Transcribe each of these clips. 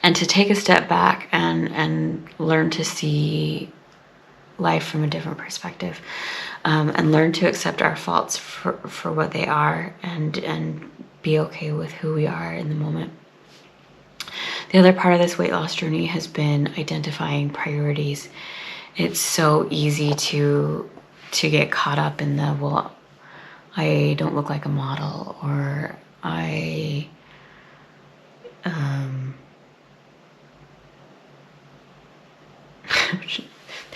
and to take a step back and learn to see life from a different perspective, and learn to accept our faults for what they are, and be okay with who we are in the moment. The other part of this weight loss journey has been identifying priorities. It's so easy to get caught up in the, well, I don't look like a model, or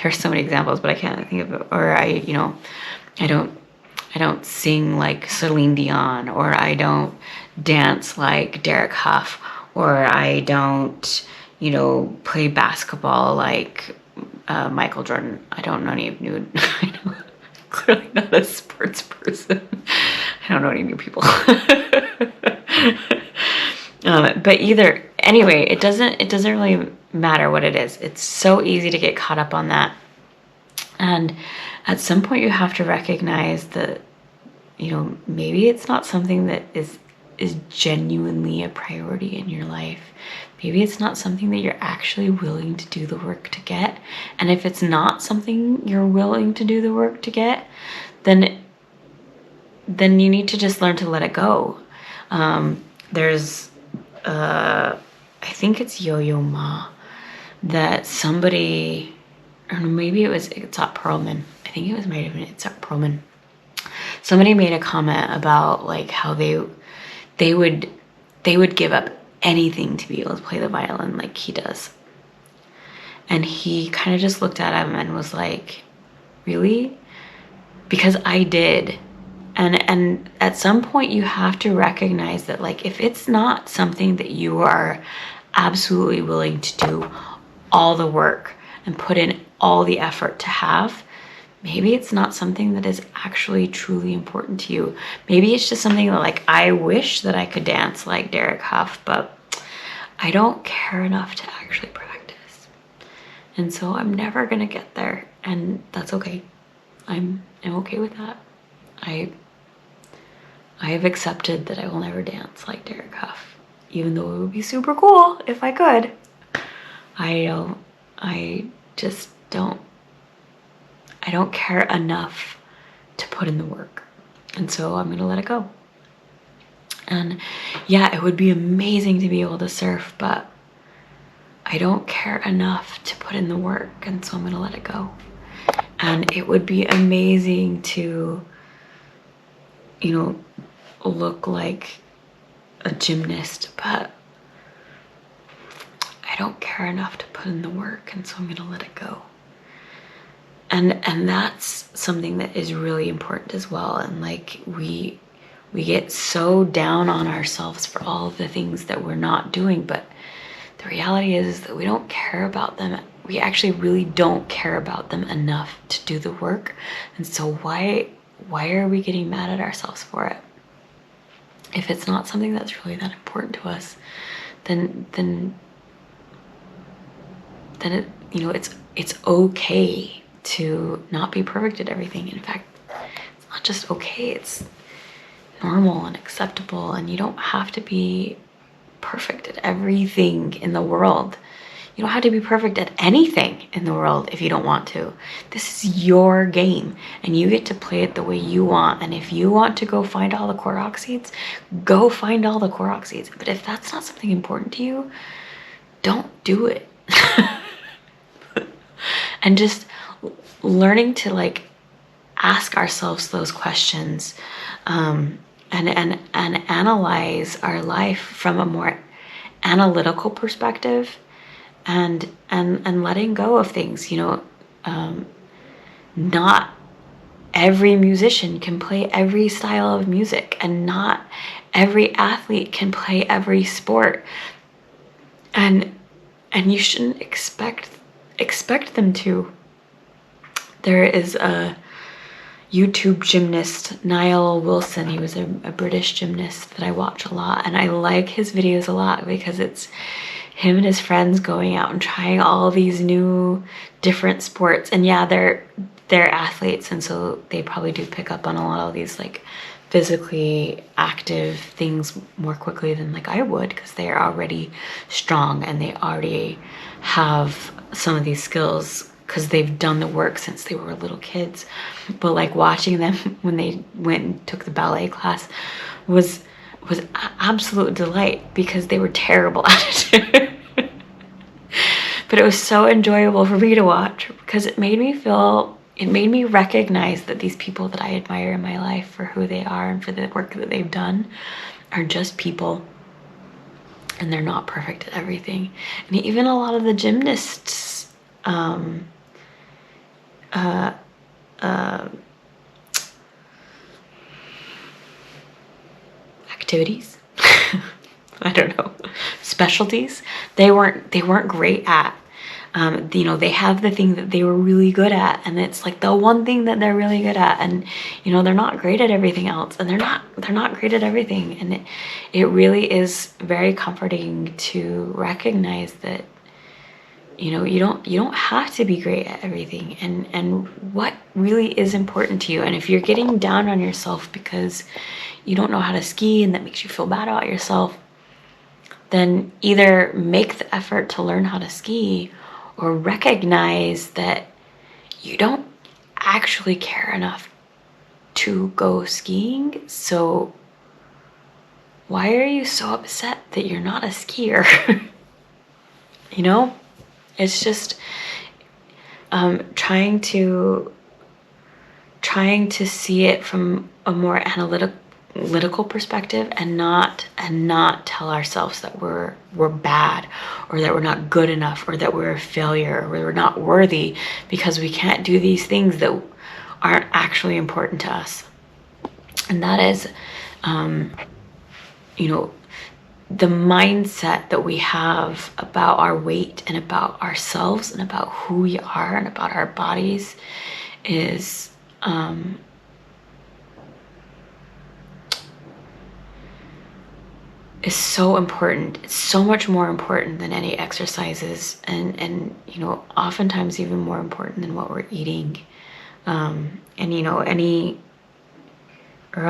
there's so many examples, but I can't think of it. Or I don't sing like Celine Dion, or I don't dance like Derek Huff, or I don't, play basketball like Michael Jordan. I don't know any new. I'm clearly not a sports person. I don't know any new people. But anyway, it doesn't really matter what it is. It's so easy to get caught up on that. And at some point you have to recognize that, maybe it's not something that is genuinely a priority in your life. Maybe it's not something that you're actually willing to do the work to get. And if it's not something you're willing to do the work to get, then you need to just learn to let it go. There's, I think it's Yo-Yo Ma, that somebody, or maybe it's Itzhak Perlman. I think it might have been Itzhak Perlman. Somebody made a comment about like how they would give up anything to be able to play the violin like he does. And he kind of just looked at him and was like, really? Because I did. And at some point you have to recognize that, like, if it's not something that you are absolutely willing to do all the work and put in all the effort to have, maybe it's not something that is actually truly important to you. Maybe it's just something that, like, I wish that I could dance like Derek Huff, but I don't care enough to actually practice. And so I'm never gonna get there, and that's okay. I'm okay with that. I have accepted that I will never dance like Derek Huff, even though it would be super cool if I could. I don't care enough to put in the work. And so I'm gonna let it go. And yeah, it would be amazing to be able to surf, but I don't care enough to put in the work, and so I'm gonna let it go. And it would be amazing to, look like a gymnast, but I don't care enough to put in the work, and so I'm gonna let it go. And that's something that is really important as well. And like we get so down on ourselves for all of the things that we're not doing, but the reality is that we don't care about them. We actually really don't care about them enough to do the work. And so why are we getting mad at ourselves for it? If it's not something that's really that important to us, then it, it's okay to not be perfect at everything. In fact, it's not just okay, it's normal and acceptable, and you don't have to be perfect at everything in the world. You don't have to be perfect at anything in the world if you don't want to. This is your game, and you get to play it the way you want. And if you want to go find all the Korok seeds, go find all the Korok seeds. But if that's not something important to you, don't do it. And just learning to like ask ourselves those questions, and analyze our life from a more analytical perspective, and letting go of things. Not every musician can play every style of music, and not every athlete can play every sport, and you shouldn't expect them to. There is a YouTube gymnast, Niall Wilson. He was a British gymnast that I watch a lot, and I like his videos a lot because it's him and his friends going out and trying all these new different sports. And yeah, they're athletes, and so they probably do pick up on a lot of these like physically active things more quickly than like I would, because they are already strong and they already have some of these skills because they've done the work since they were little kids. But like watching them when they went and took the ballet class was absolute delight, because they were terrible at it. But it was so enjoyable for me to watch, because it made me recognize that these people that I admire in my life for who they are and for the work that they've done are just people, and they're not perfect at everything. And even a lot of the gymnasts, activities, I don't know, specialties, they weren't great at. You know, they have the thing that they were really good at, and it's like the one thing that they're really good at, and you know, they're not great at everything else, and they're not great at everything. And it really is very comforting to recognize that, you know, you don't have to be great at everything, and what really is important to you. And if you're getting down on yourself because you don't know how to ski and that makes you feel bad about yourself, then either make the effort to learn how to ski, or recognize that you don't actually care enough to go skiing. So why are you so upset that you're not a skier? You know, it's just trying to see it from a more analytical perspective, and not tell ourselves that we're bad, or that we're not good enough, or that we're a failure, or we're not worthy because we can't do these things that aren't actually important to us. And that is, you know, the mindset that we have about our weight and about ourselves and about who we are and about our bodies is so important. It's so much more important than any exercises, and you know, oftentimes even more important than what we're eating. And you know, a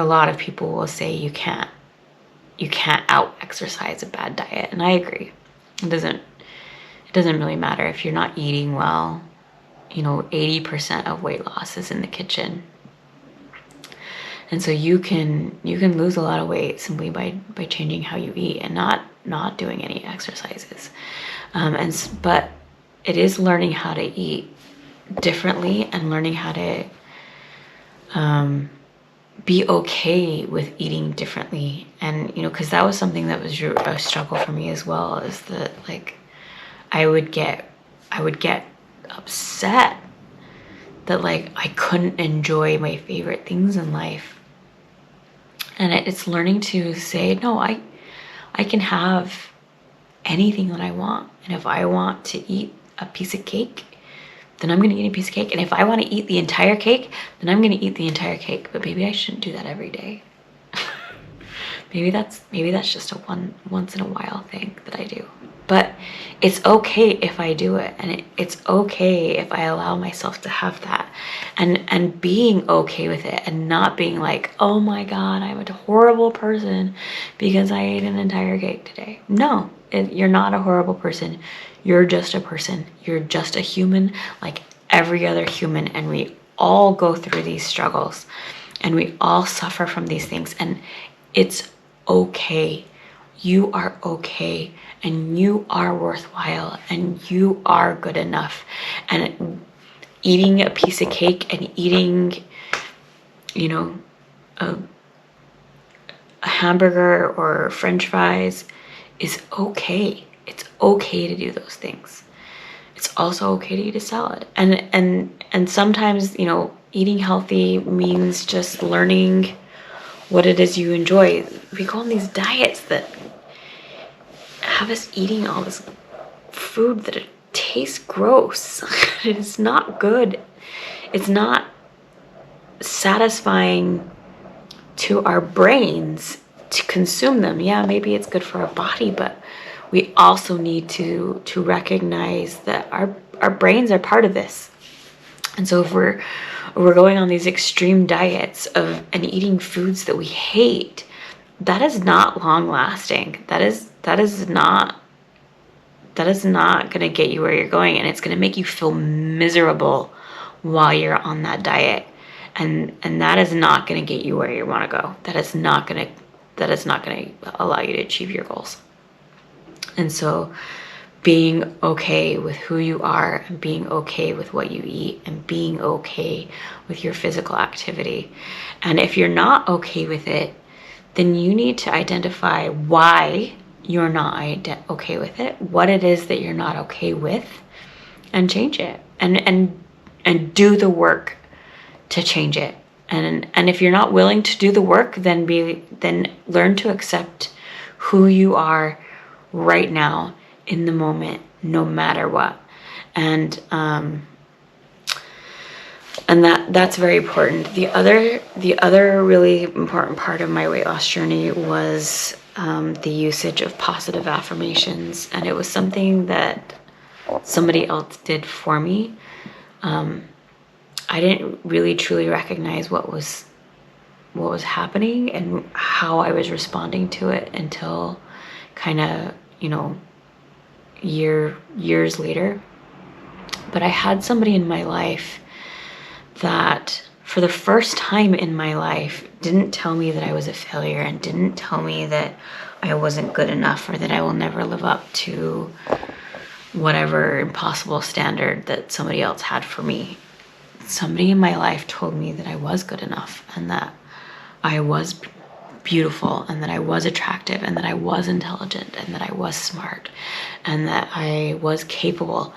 lot of people will say you can't out exercise a bad diet, and I agree. It doesn't really matter if you're not eating well. You know, 80% of weight loss is in the kitchen. And so you can lose a lot of weight simply by changing how you eat and not doing any exercises. But it is learning how to eat differently, and learning how to be okay with eating differently. And you know, because that was something that was a struggle for me as well, is that like I would get upset that like I couldn't enjoy my favorite things in life. And it's learning to say, no, I can have anything that I want. And if I want to eat a piece of cake, then I'm going to eat a piece of cake. And if I want to eat the entire cake, then I'm going to eat the entire cake. But maybe I shouldn't do that every day. maybe that's just a once in a while thing that I do. But it's okay if I do it, and it's okay if I allow myself to have that, and being okay with it, and not being like, oh my God, I'm a horrible person because I ate an entire cake today. No, you're not a horrible person. You're just a person. You're just a human like every other human, and we all go through these struggles, and we all suffer from these things, and it's okay. You are okay, and you are worthwhile, and you are good enough. And eating a piece of cake and eating, you know, a hamburger or French fries is okay. It's okay to do those things. It's also okay to eat a salad. And sometimes, you know, eating healthy means just learning what it is you enjoy. We go on these diets that have us eating all this food that it tastes gross. It's not good. It's not satisfying to our brains to consume them. Yeah, maybe it's good for our body, but we also need to recognize that our brains are part of this. And so if we're going on these extreme diets and eating foods that we hate, that is not long lasting. That is not going to get you where you're going, and it's going to make you feel miserable while you're on that diet. And that is not going to get you where you want to go. That is not going to allow you to achieve your goals. And so being okay with who you are, and being okay with what you eat, and being okay with your physical activity. And if you're not okay with it, then you need to identify why you're not okay with it, what it is that you're not okay with, and change it, and do the work to change it. And if you're not willing to do the work, then learn to accept who you are right now, in the moment, no matter what. And that's very important. The other really important part of my weight loss journey was the usage of positive affirmations, and it was something that somebody else did for me. I didn't really truly recognize what was happening and how I was responding to it until kind of, years later. But I had somebody in my life that, for the first time in my life, didn't tell me that I was a failure, and didn't tell me that I wasn't good enough, or that I will never live up to whatever impossible standard that somebody else had for me. Somebody in my life told me that I was good enough, and that I was beautiful, and that I was attractive, and that I was intelligent, and that I was smart, and that I was capable.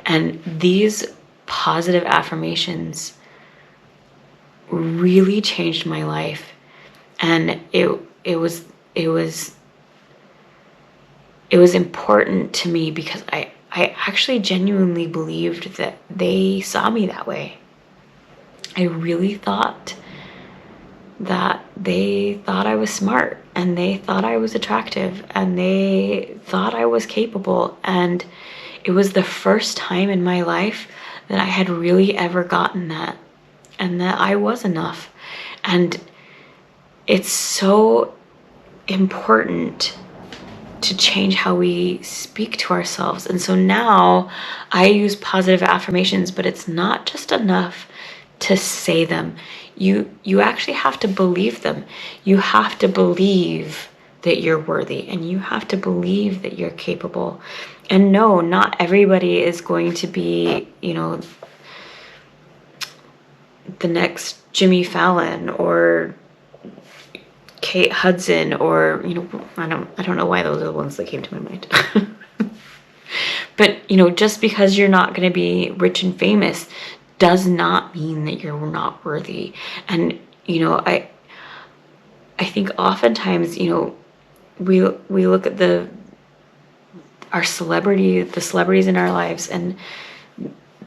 And these positive affirmations really changed my life. And it was important to me, because I actually genuinely believed that they saw me that way. I really thought that they thought I was smart, and they thought I was attractive, and they thought I was capable. And it was the first time in my life that I had really ever gotten that, and that I was enough. And it's so important to change how we speak to ourselves. And so now I use positive affirmations, but it's not just enough to say them. You actually have to believe them. You have to believe that you're worthy, and you have to believe that you're capable. And no, not everybody is going to be, the next Jimmy Fallon or Kate Hudson, or I don't know why those are the ones that came to my mind. But just because you're not going to be rich and famous does not mean that you're not worthy. And I think oftentimes we look at the celebrities in our lives, and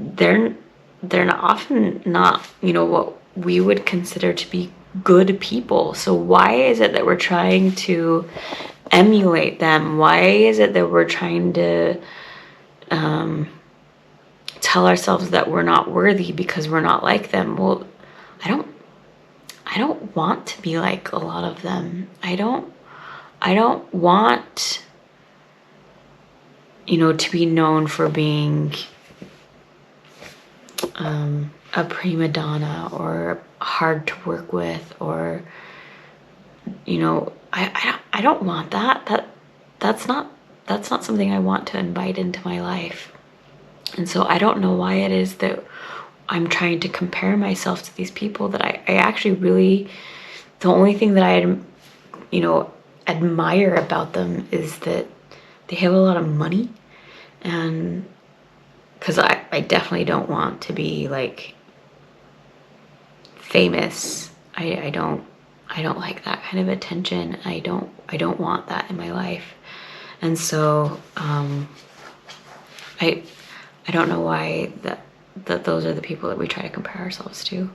they're often not what we would consider to be good people. So why is it that we're trying to emulate them? Why is it that we're trying to tell ourselves that we're not worthy because we're not like them? Well, I don't want to be like a lot of them. I don't want to be known for being a prima donna, or hard to work with, or I don't want that. That's not something I want to invite into my life. And so I don't know why it is that I'm trying to compare myself to these people that I actually really, the only thing that I admire about them is that they have a lot of money. And because I definitely don't want to be like famous. I don't like that kind of attention. I don't want that in my life. And so I don't know why that those are the people that we try to compare ourselves to.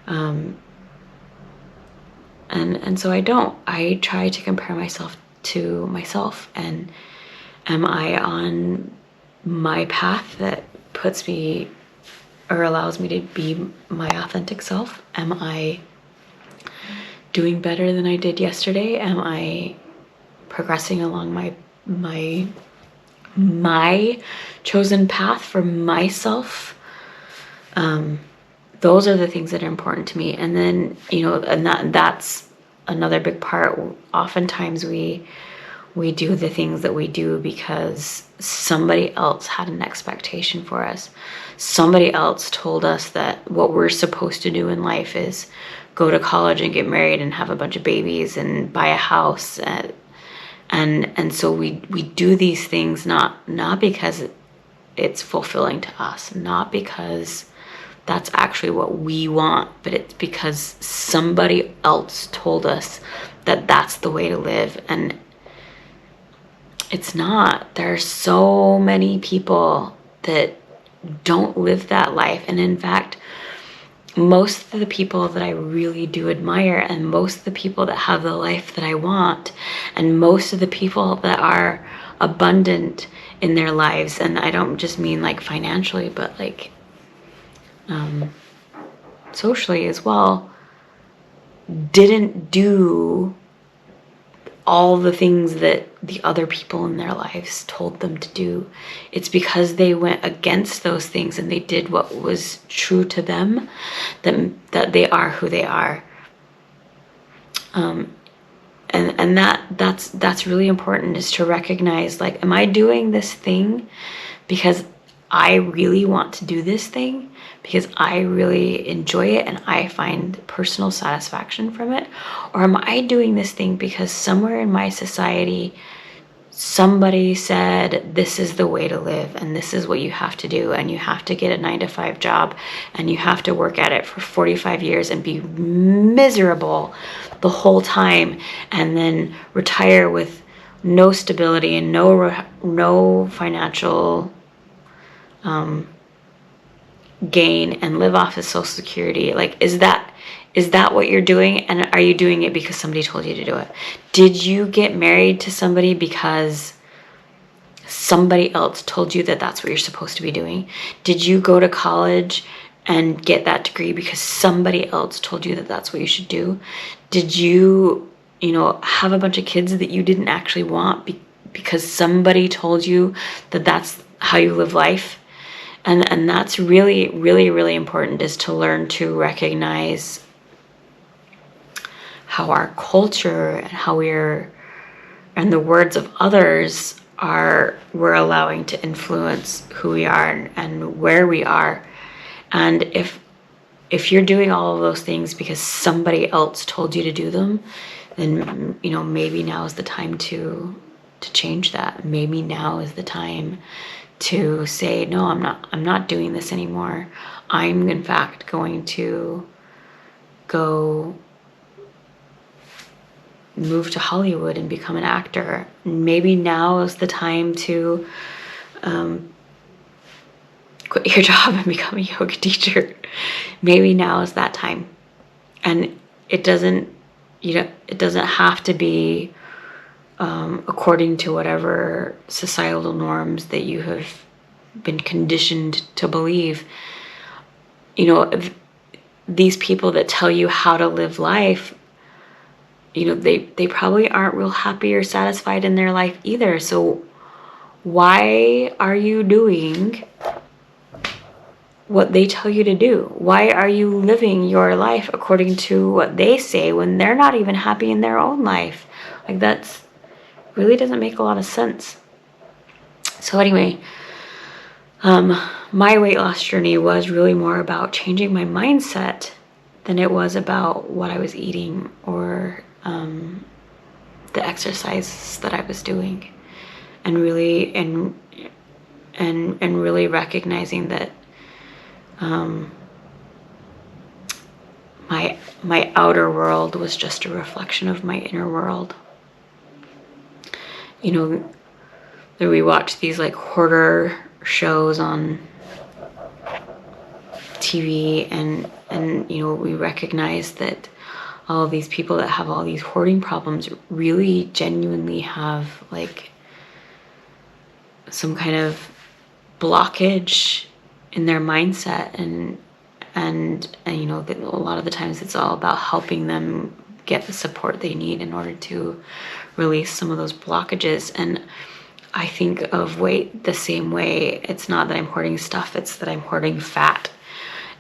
And so I try to compare myself to myself. And am I on my path that puts me or allows me to be my authentic self? Am I doing better than I did yesterday? Am I progressing along my chosen path for myself? Those are the things that are important to me. And then, and that's another big part. Oftentimes we do the things that we do because somebody else had an expectation for us. Somebody else told us that what we're supposed to do in life is go to college and get married and have a bunch of babies and buy a house. And so we do these things not because it's fulfilling to us, not because that's actually what we want, but it's because somebody else told us that that's the way to live. And it's not. There are so many people that don't live that life. And in fact, most of the people that I really do admire, and most of the people that have the life that I want, and most of the people that are abundant in their lives, and I don't just mean like financially, but like socially as well, didn't do all the things that the other people in their lives told them to do. It's because they went against those things and they did what was true to them that they are who they are. And that's really important, is to recognize, like, am I doing this thing because I really want to do this thing, because I really enjoy it and I find personal satisfaction from it? Or am I doing this thing because somewhere in my society somebody said this is the way to live and this is what you have to do, and you have to get a 9-to-5 job and you have to work at it for 45 years and be miserable the whole time, and then retire with no stability and no financial gain and live off of Social Security? Like, is that what you're doing? And are you doing it because somebody told you to do it? Did you get married to somebody because somebody else told you that that's what you're supposed to be doing? Did you go to college and get that degree because somebody else told you that that's what you should do? Did you, have a bunch of kids that you didn't actually want because somebody told you that that's how you live life? And that's really, really, really important, is to learn to recognize how our culture and and the words of others we're allowing to influence who we are and where we are. And if you're doing all of those things because somebody else told you to do them, then maybe now is the time to change that. Maybe now is the time to say, no, I'm not doing this anymore. I'm in fact going to go move to Hollywood and become an actor. Maybe now is the time to quit your job and become a yoga teacher. Maybe now is that time. And it doesn't have to be according to whatever societal norms that you have been conditioned to believe. These people that tell you how to live life, they probably aren't real happy or satisfied in their life either. So why are you doing what they tell you to do? Why are you living your life according to what they say when they're not even happy in their own life? Like, that's really doesn't make a lot of sense. So anyway, my weight loss journey was really more about changing my mindset than it was about what I was eating or the exercises that I was doing, and really and really recognizing that my outer world was just a reflection of my inner world. That we watch these like hoarder shows on TV, and we recognize that all of these people that have all these hoarding problems really genuinely have like some kind of blockage in their mindset, and you know, a lot of the times it's all about helping them get the support they need in order to release some of those blockages. And I think of weight the same way. It's not that I'm hoarding stuff, it's that I'm hoarding fat.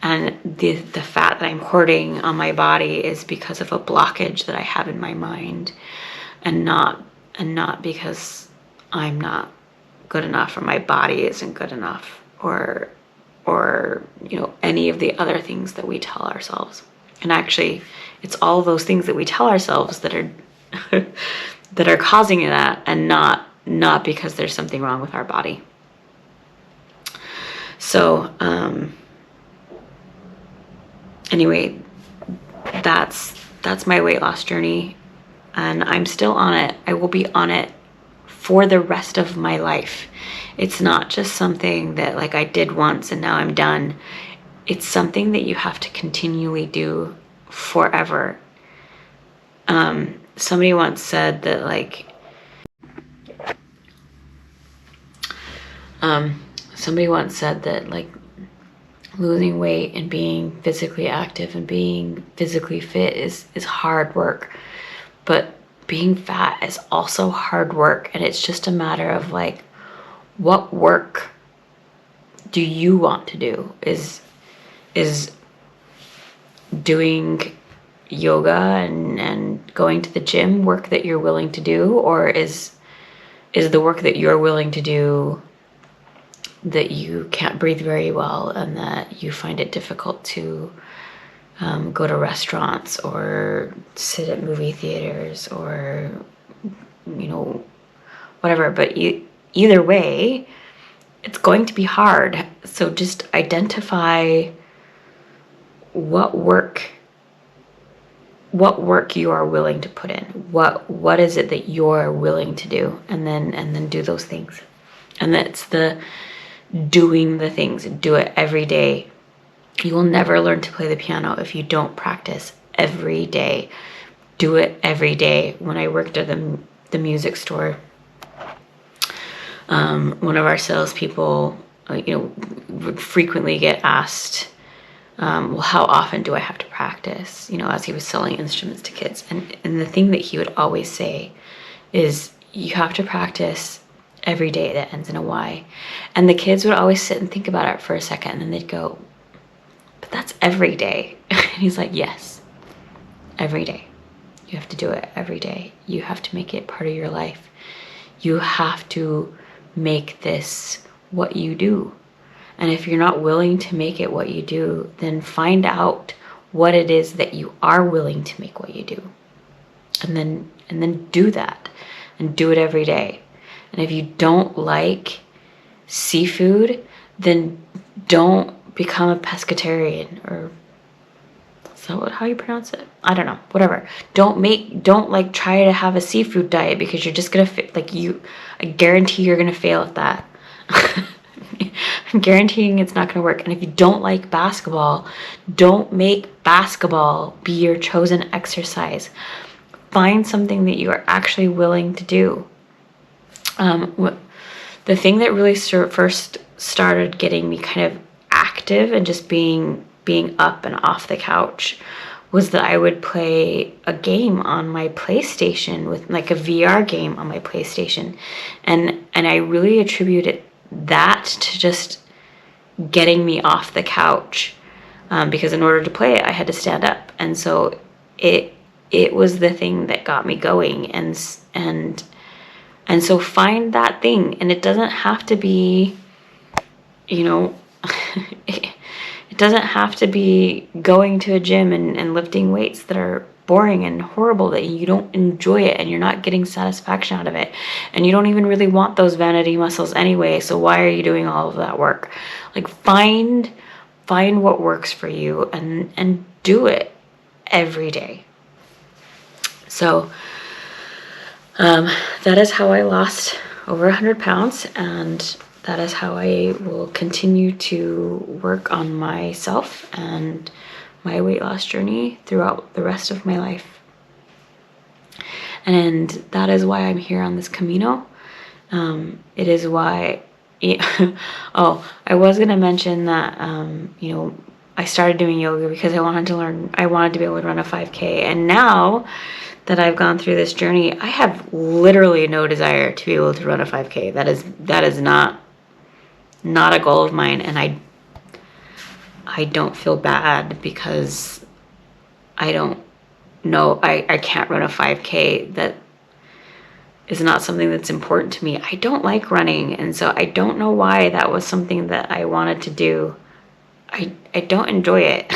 And the fat that I'm hoarding on my body is because of a blockage that I have in my mind, and not because I'm not good enough, or my body isn't good enough, or you know, any of the other things that we tell ourselves. And actually, it's all those things that we tell ourselves that are that are causing that, and not because there's something wrong with our body. So anyway, that's my weight loss journey, and I'm still on it. I will be on it for the rest of my life. It's not just something that like I did once and now I'm done. It's something that you have to continually do forever. Somebody once said that like losing weight and being physically active and being physically fit is hard work, but being fat is also hard work. And it's just a matter of like, what work do you want to do? Is doing yoga and going to the gym work that you're willing to do, or is the work that you're willing to do that you can't breathe very well and that you find it difficult to go to restaurants or sit at movie theaters or, you know, whatever. But either way, it's going to be hard. So just identify what work you are willing to put in. What is it that you're willing to do, and then do those things. And that's the doing the things. Do it every day. You will never learn to play the piano if you don't practice every day. Do it every day. When I worked at the music store, one of our salespeople, you know, would frequently get asked, well, how often do I have to practice? You know, as he was selling instruments to kids. And the thing that he would always say is, you have to practice every day that ends in a Y. And the kids would always sit and think about it for a second, and then they'd go, but that's every day. And he's like, yes, every day. You have to do it every day. You have to make it part of your life. You have to make this what you do. And if you're not willing to make it what you do, then find out what it is that you are willing to make what you do. And then do that, and do it every day. And if you don't like seafood, then don't become a pescatarian, or is that how you pronounce it? I don't know, whatever. Don't like try to have a seafood diet, because you're just gonna I guarantee you're gonna fail at that. I'm guaranteeing it's not gonna work. And if you don't like basketball, don't make basketball be your chosen exercise. Find something that you are actually willing to do. The thing that really first started getting me kind of active and just being up and off the couch was that I would play a game on my PlayStation, with like a VR game on my PlayStation. And I really attributed that to just getting me off the couch, because in order to play it, I had to stand up. And so it was the thing that got me going. And so find that thing. And it doesn't have to be, you know, it doesn't have to be going to a gym and lifting weights that are boring and horrible, that you don't enjoy it and you're not getting satisfaction out of it. And you don't even really want those vanity muscles anyway. So why are you doing all of that work? Like find what works for you and do it every day. So that is how I lost over 100 pounds, and that is how I will continue to work on myself and my weight loss journey throughout the rest of my life. And that is why I'm here on this Camino. It is why yeah. Oh, I was gonna mention that you know, I started doing yoga because I wanted to be able to run a 5K, and now that I've gone through this journey, I have literally no desire to be able to run a 5K. That is not a goal of mine, and I don't feel bad because I don't know, I can't run a 5K. That is not something that's important to me. I don't like running, and so I don't know why that was something that I wanted to do. I don't enjoy it.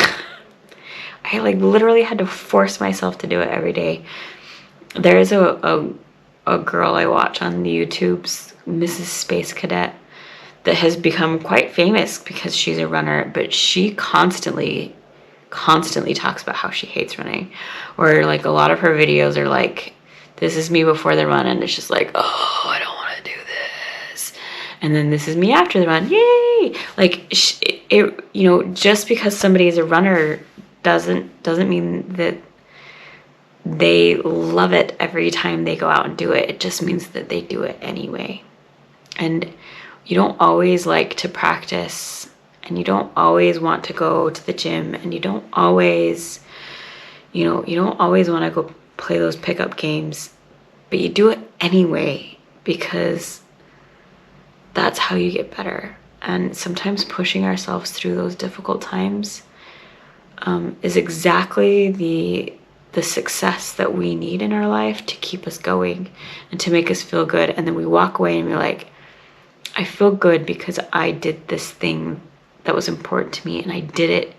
I like literally had to force myself to do it every day. There is a girl I watch on the YouTube's Mrs. Space Cadet that has become quite famous because she's a runner, but she constantly talks about how she hates running. Or like a lot of her videos are like, this is me before the run, and it's just like, oh, I don't want to do this. And then this is me after the run, yay! Like it, you know, just because somebody is a runner doesn't mean that they love it every time they go out and do it. It just means that they do it anyway. And you don't always like to practice, and you don't always want to go to the gym, and you don't always want to go play those pickup games, but you do it anyway because that's how you get better. And sometimes pushing ourselves through those difficult times is exactly the success that we need in our life to keep us going and to make us feel good. And then we walk away and we're like, I feel good because I did this thing that was important to me, and I did it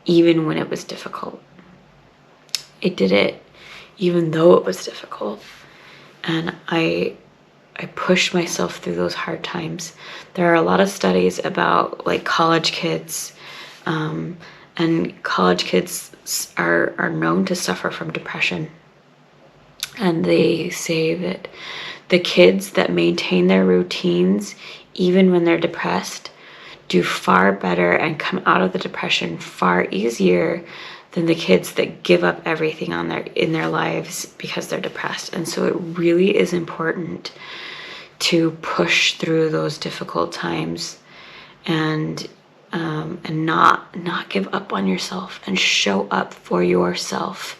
even when it was difficult. I did it even though it was difficult. And I pushed myself through those hard times. There are a lot of studies about like college kids, and college kids are known to suffer from depression. And they say that the kids that maintain their routines even when they're depressed do far better and come out of the depression far easier than the kids that give up everything in their lives because they're depressed. And so it really is important to push through those difficult times and not give up on yourself, and show up for yourself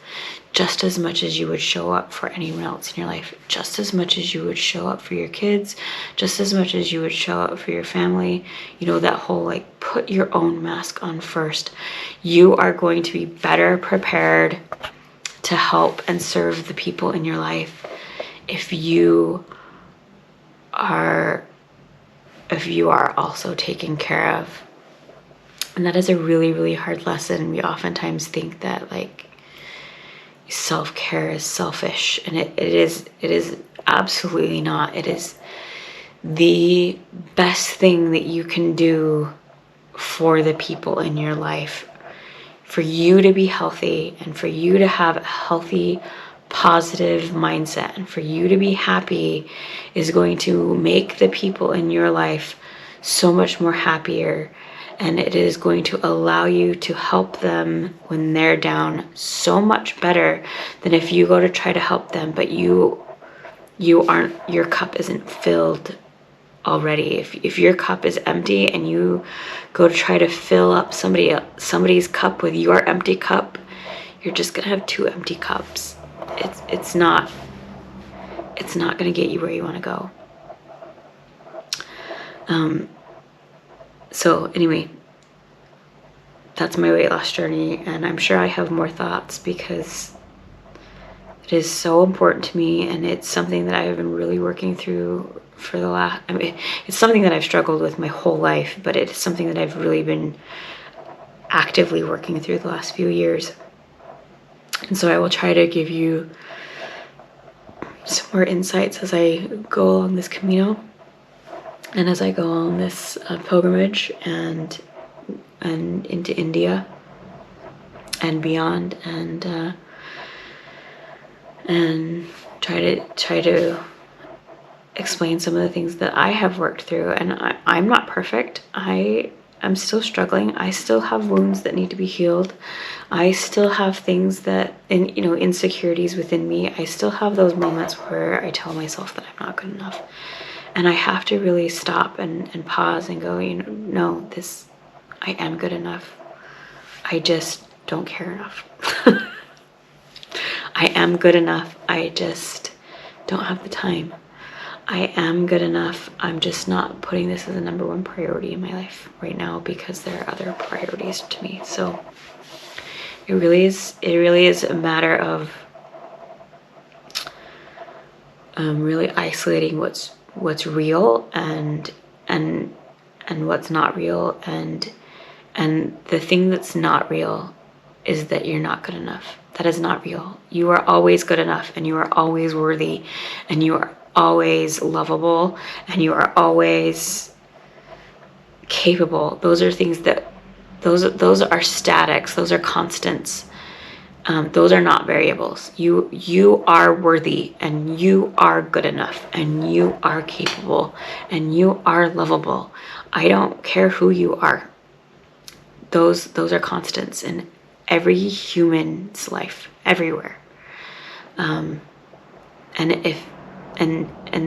just as much as you would show up for anyone else in your life, just as much as you would show up for your kids, just as much as you would show up for your family. You know, that whole like, put your own mask on first. You are going to be better prepared to help and serve the people in your life if you are also taken care of. And that is a really, really hard lesson. We oftentimes think that like self-care is selfish, and it is absolutely not. It is the best thing that you can do for the people in your life, for you to be healthy, and for you to have a healthy, positive mindset, and for you to be happy is going to make the people in your life so much more happier. And it is going to allow you to help them when they're down so much better than if you go to try to help them, but your cup isn't filled already. If your cup is empty and you go to try to fill up somebody's cup with your empty cup, you're just gonna have two empty cups. It's not gonna get you where you want to go. So anyway, that's my weight loss journey, and I'm sure I have more thoughts because it is so important to me, and it's something that I have been really working through for the last, it's something that I've struggled with my whole life, but it's something that I've really been actively working through the last few years. And so I will try to give you some more insights as I go along this Camino, and as I go on this pilgrimage and into India and beyond, and try to explain some of the things that I have worked through. And I'm not perfect. I'm still struggling. I still have wounds that need to be healed. I still have things that, and insecurities within me. I still have those moments where I tell myself that I'm not good enough. And I have to really stop and pause and go, you know, no, this, I am good enough. I just don't care enough. I am good enough. I just don't have the time. I am good enough. I'm just not putting this as a number one priority in my life right now because there are other priorities to me. So it really is a matter of really isolating what's real and what's not real, and the thing that's not real is that you're not good enough. That is not real. You are always good enough, and you are always worthy, and you are always lovable, and you are always capable. Those are things that those are statics. Those are constants. Those are not variables. You are worthy, and you are good enough, and you are capable, and you are lovable. I don't care who you are. Those are constants in every human's life, everywhere. And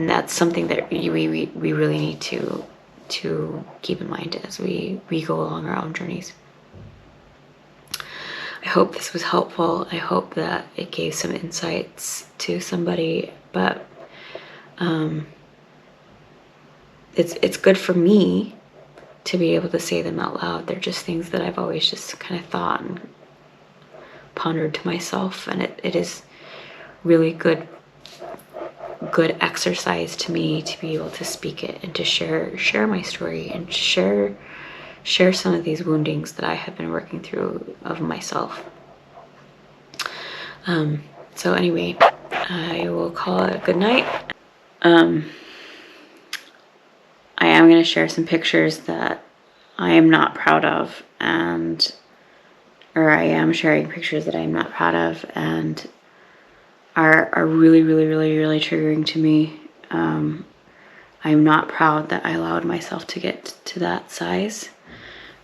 that's something that we really need to keep in mind as we go along our own journeys. I hope this was helpful. I hope that it gave some insights to somebody, but it's good for me to be able to say them out loud. They're just things that I've always just kind of thought and pondered to myself, and it is really good exercise to me to be able to speak it and to share my story and share some of these woundings that I have been working through of myself. So anyway, I will call it a good night. I am going to share some pictures that I am not proud of, or I am sharing pictures that I am not proud of and are really triggering to me. I'm not proud that I allowed myself to get to that size,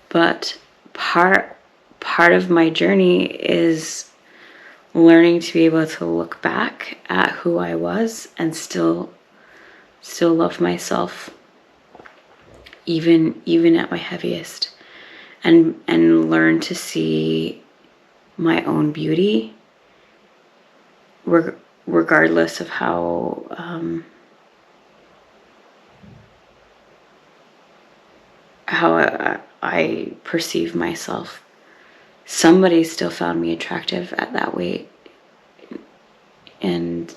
but part of my journey is learning to be able to look back at who I was and still love myself, even at my heaviest, and learn to see my own beauty regardless of how I perceive myself. Somebody still found me attractive at that weight, and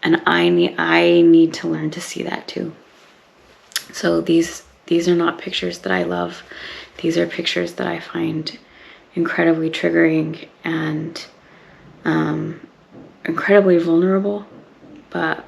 I need to learn to see that too. So these are not pictures that I love. These are pictures that I find incredibly triggering and incredibly vulnerable, but